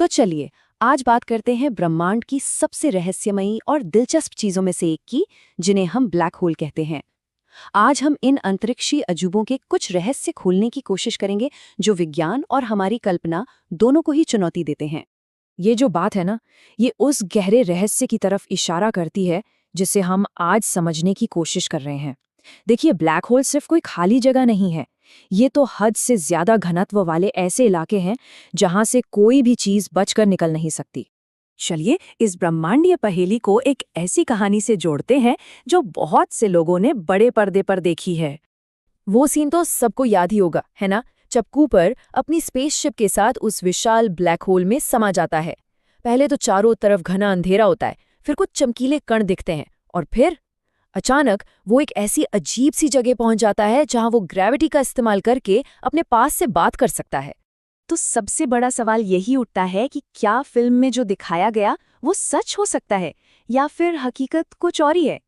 तो चलिए आज बात करते हैं ब्रह्मांड की सबसे रहस्यमयी और दिलचस्प चीजों में से एक की, जिन्हें हम ब्लैक होल कहते हैं। आज हम इन अंतरिक्षीय अजूबों के कुछ रहस्य खोलने की कोशिश करेंगे जो विज्ञान और हमारी कल्पना दोनों को ही चुनौती देते हैं। ये जो बात है ना, ये उस गहरे रहस्य की तरफ इशारा करती है जिसे हम आज समझने की कोशिश कर रहे हैं। देखिए, ब्लैक होल सिर्फ कोई खाली जगह नहीं है। ये तो हद से ज्यादा घनत्व वाले ऐसे इलाके हैं जहां से कोई भी चीज बचकर निकल नहीं सकती। चलिए इस ब्रह्मांडीय पहेली को एक ऐसी कहानी से जोड़ते हैं जो बहुत से लोगों ने बड़े पर्दे पर देखी है। वो सीन तो सबको याद ही होगा, है ना, जब कूपर अपनी स्पेसशिप के साथ उस विशाल ब्लैक होल में समा जाता है। पहले तो चारों तरफ घना अंधेरा होता है, फिर कुछ चमकीले कण दिखते हैं और फिर अचानक वो एक ऐसी अजीब सी जगह पहुंच जाता है जहां वो ग्रेविटी का इस्तेमाल करके अपने पास से बात कर सकता है। तो सबसे बड़ा सवाल यही उठता है कि क्या फिल्म में जो दिखाया गया वो सच हो सकता है या फिर हकीकत कुछ और ही है।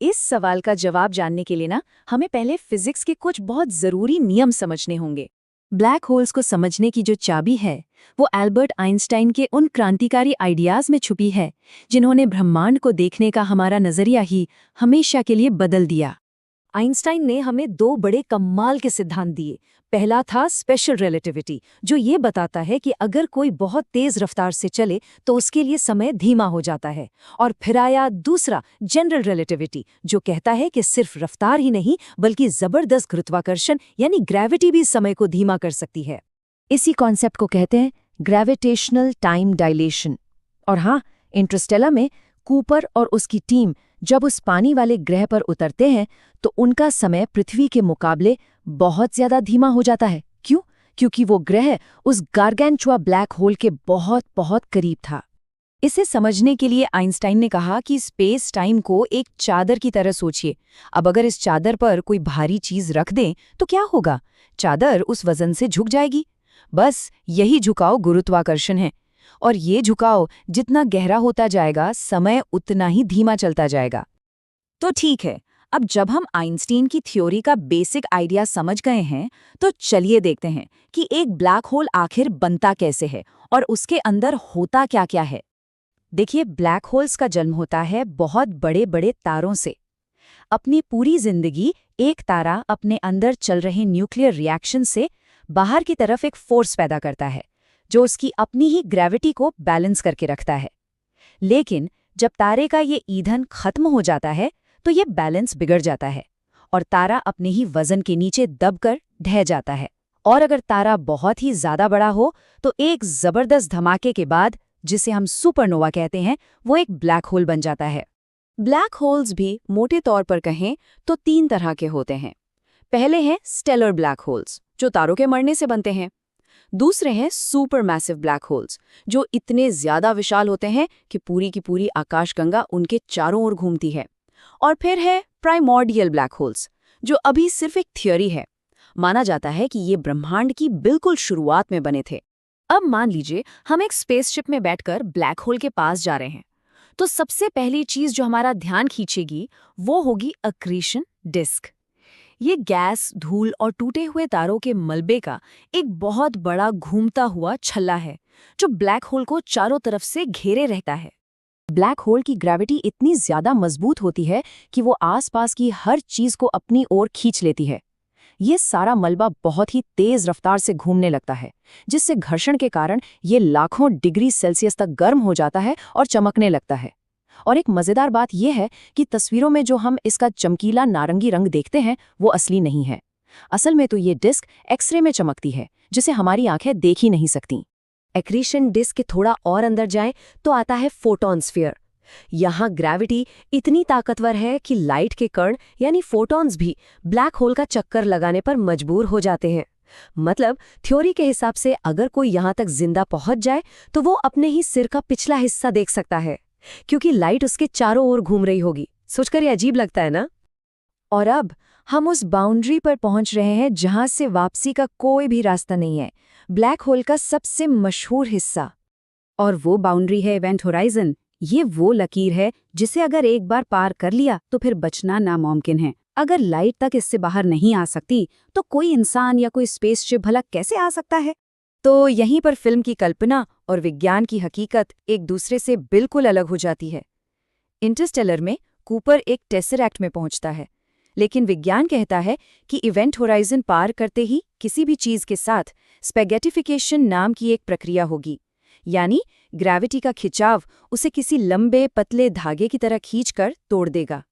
इस सवाल का जवाब जानने के लिए ना हमें पहले फिजिक्स के कुछ बहुत जरूरी नियम समझने होंगे। ब्लैक होल्स को समझने की जो चाबी है वो एल्बर्ट आइंस्टाइन के उन क्रांतिकारी आइडियाज में छुपी है जिन्होंने ब्रह्मांड को देखने का हमारा नजरिया ही हमेशा के लिए बदल दिया। आइंस्टाइन ने हमें दो बड़े कमाल के सिद्धांत दिए। पहला था स्पेशल रिलेटिविटी, जो ये बताता है कि अगर कोई बहुत तेज रफ्तार से चले तो उसके लिए समय धीमा हो जाता है। और फिर आया दूसरा जनरल रिलेटिविटी, जो कहता है कि सिर्फ रफ्तार ही नहीं बल्कि जबरदस्त गुरुत्वाकर्षण यानी ग्रेविटी भी समय को धीमा कर सकती है। इसी कॉन्सेप्ट को कहते हैं ग्रेविटेशनल टाइम डायलेशन। और हाँ, इंटरस्टेलर में कूपर और उसकी टीम जब उस पानी वाले ग्रह पर उतरते हैं तो उनका समय पृथ्वी के मुकाबले बहुत ज्यादा धीमा हो जाता है। क्यों? क्योंकि वो ग्रह उस गार्गेंचुआ ब्लैक होल के बहुत बहुत करीब था। इसे समझने के लिए आइंस्टाइन ने कहा कि स्पेस टाइम को एक चादर की तरह सोचिए। अब अगर इस चादर पर कोई भारी चीज रख दें तो क्या होगा? चादर उस वजन से झुक जाएगी। बस यही झुकाव गुरुत्वाकर्षण है। और ये झुकाव जितना गहरा होता जाएगा, समय उतना ही धीमा चलता जाएगा। तो ठीक है, अब जब हम आइंस्टीन की थ्योरी का बेसिक आइडिया समझ गए हैं तो चलिए देखते हैं कि एक ब्लैक होल आखिर बनता कैसे है और उसके अंदर होता क्या-क्या है। देखिए, ब्लैक होल्स का जन्म होता है बहुत बड़े बड़े तारों से। अपनी पूरी जिंदगी एक तारा अपने अंदर चल रहे न्यूक्लियर रिएक्शन से बाहर की तरफ एक फोर्स पैदा करता है जो उसकी अपनी ही ग्रेविटी को बैलेंस करके रखता है। लेकिन जब तारे का ये ईंधन खत्म हो जाता है तो ये बैलेंस बिगड़ जाता है और तारा अपने ही वजन के नीचे दबकर ढह जाता है। और अगर तारा बहुत ही ज्यादा बड़ा हो तो एक जबरदस्त धमाके के बाद, जिसे हम सुपरनोवा कहते हैं, वो एक ब्लैक होल बन जाता है। ब्लैक होल्स भी मोटे तौर पर कहें तो 3 तरह के होते हैं। पहले हैं स्टेलर ब्लैक होल्स, जो तारों के मरने से बनते हैं। दूसरे हैं सुपर मैसिव ब्लैक होल्स, जो इतने ज्यादा विशाल होते हैं कि पूरी की पूरी आकाशगंगा उनके चारों ओर घूमती है। और फिर है प्राइमॉर्डियल ब्लैक होल्स, जो अभी सिर्फ एक थ्योरी है। माना जाता है कि ये ब्रह्मांड की बिल्कुल शुरुआत में बने थे। अब मान लीजिए हम एक स्पेसशिप में बैठकर ब्लैक होल के पास जा रहे हैं, तो सबसे पहली चीज जो हमारा ध्यान खींचेगी वो होगी अक्रीशन डिस्क। ये गैस, धूल और टूटे हुए तारों के मलबे का एक बहुत बड़ा घूमता हुआ छल्ला है जो ब्लैक होल को चारों तरफ से घेरे रहता है। ब्लैक होल की ग्रेविटी इतनी ज्यादा मजबूत होती है कि वो आसपास की हर चीज को अपनी ओर खींच लेती है। ये सारा मलबा बहुत ही तेज रफ्तार से घूमने लगता है, जिससे घर्षण के कारण ये लाखों डिग्री सेल्सियस तक गर्म हो जाता है और चमकने लगता है। और एक मजेदार बात यह है कि तस्वीरों में जो हम इसका चमकीला नारंगी रंग देखते हैं वो असली नहीं है। असल में तो ये डिस्क एक्सरे में चमकती है, जिसे हमारी आंखें देख ही नहीं सकती। एक्रीशन डिस्क के थोड़ा और अंदर जाएं तो आता है फोटॉन स्फीयर। यहाँ ग्रेविटी इतनी ताकतवर है कि लाइट के कण यानी फोटॉन्स भी ब्लैक होल का चक्कर लगाने पर मजबूर हो जाते हैं। मतलब थ्योरी के हिसाब से अगर कोई यहाँ तक जिंदा पहुंच जाए तो वो अपने ही सिर का पिछला हिस्सा देख सकता है, क्योंकि लाइट उसके चारों ओर घूम रही होगी। सोचकर ये अजीब लगता है ना? और अब हम उस बाउंड्री पर पहुंच रहे हैं जहां से वापसी का कोई भी रास्ता नहीं है, ब्लैक होल का सबसे मशहूर हिस्सा। और वो बाउंड्री है इवेंट होराइजन। ये वो लकीर है जिसे अगर एक बार पार कर लिया तो फिर बचना नामुमकिन है। अगर लाइट तक इससे बाहर नहीं आ सकती तो कोई इंसान या कोई स्पेसशिप भला कैसे आ सकता है? तो यहीं पर फिल्म की कल्पना और विज्ञान की हकीकत एक दूसरे से बिल्कुल अलग हो जाती है। इंटरस्टेलर में कूपर एक टेसरैक्ट में पहुंचता है, लेकिन विज्ञान कहता है कि इवेंट होराइजन पार करते ही किसी भी चीज के साथ स्पेगेटिफिकेशन नाम की एक प्रक्रिया होगी, यानी ग्रेविटी का खिंचाव उसे किसी लंबे पतले धागे की तरह खींचकर तोड़ देगा।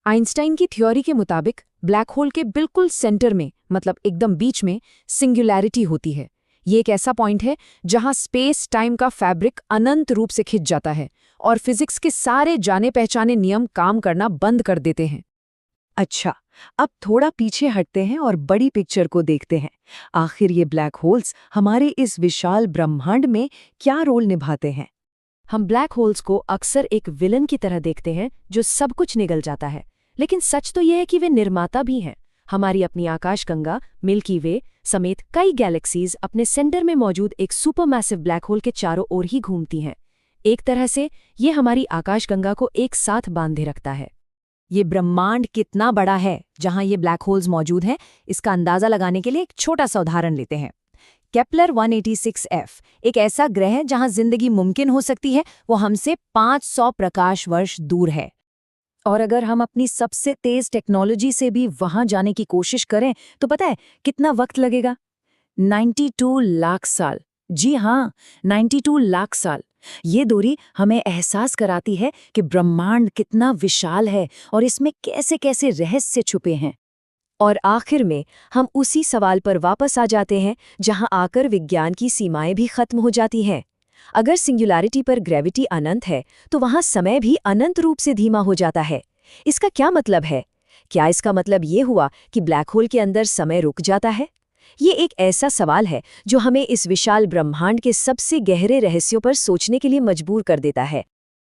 आइंस्टाइन की थ्योरी के मुताबिक ब्लैक होल के बिल्कुल सेंटर में, मतलब एकदम बीच में, सिंगुलैरिटी होती है। ये एक ऐसा पॉइंट है जहां स्पेस टाइम का फैब्रिक अनंत रूप से खिंच जाता है और फिजिक्स के सारे जाने पहचाने नियम काम करना बंद कर देते हैं। अच्छा, अब थोड़ा पीछे हटते हैं और बड़ी पिक्चर को देखते हैं। आखिर ये ब्लैक होल्स हमारे इस विशाल ब्रह्मांड में क्या रोल निभाते हैं? हम ब्लैक होल्स को अक्सर एक विलन की तरह देखते हैं जो सब कुछ निगल जाता है, लेकिन सच तो यह है कि वे निर्माता भी हैं। हमारी अपनी आकाशगंगा, मिल्की वे समेत कई गैलेक्सीज अपने सेंटर में मौजूद एक सुपरमैसिव ब्लैक होल के चारों ओर ही घूमती हैं। एक तरह से ये हमारी आकाशगंगा को एक साथ बांधे रखता है। ये ब्रह्मांड कितना बड़ा है जहां ये ब्लैक होल्स मौजूद हैं, इसका अंदाजा लगाने के लिए एक छोटा सा उदाहरण लेते हैं। केपलर 186f एक ऐसा ग्रह जहां जिंदगी मुमकिन हो सकती है, वो हमसे 500 प्रकाश वर्ष दूर है। और अगर हम अपनी सबसे तेज टेक्नोलॉजी से भी वहां जाने की कोशिश करें तो पता है कितना वक्त लगेगा? 92 लाख साल। जी हाँ, 92 लाख साल। ये दूरी हमें एहसास कराती है कि ब्रह्मांड कितना विशाल है और इसमें कैसे कैसे रहस्य छुपे हैं। और आखिर में हम उसी सवाल पर वापस आ जाते हैं जहां आकर विज्ञान की सीमाएं भी खत्म हो जाती हैं। अगर सिंगुलैरिटी पर ग्रेविटी अनंत है तो वहां समय भी अनंत रूप से धीमा हो जाता है। इसका क्या मतलब है? क्या इसका मतलब ये हुआ कि ब्लैक होल के अंदर समय रुक जाता है? ये एक ऐसा सवाल है जो हमें इस विशाल ब्रह्मांड के सबसे गहरे रहस्यों पर सोचने के लिए मजबूर कर देता है।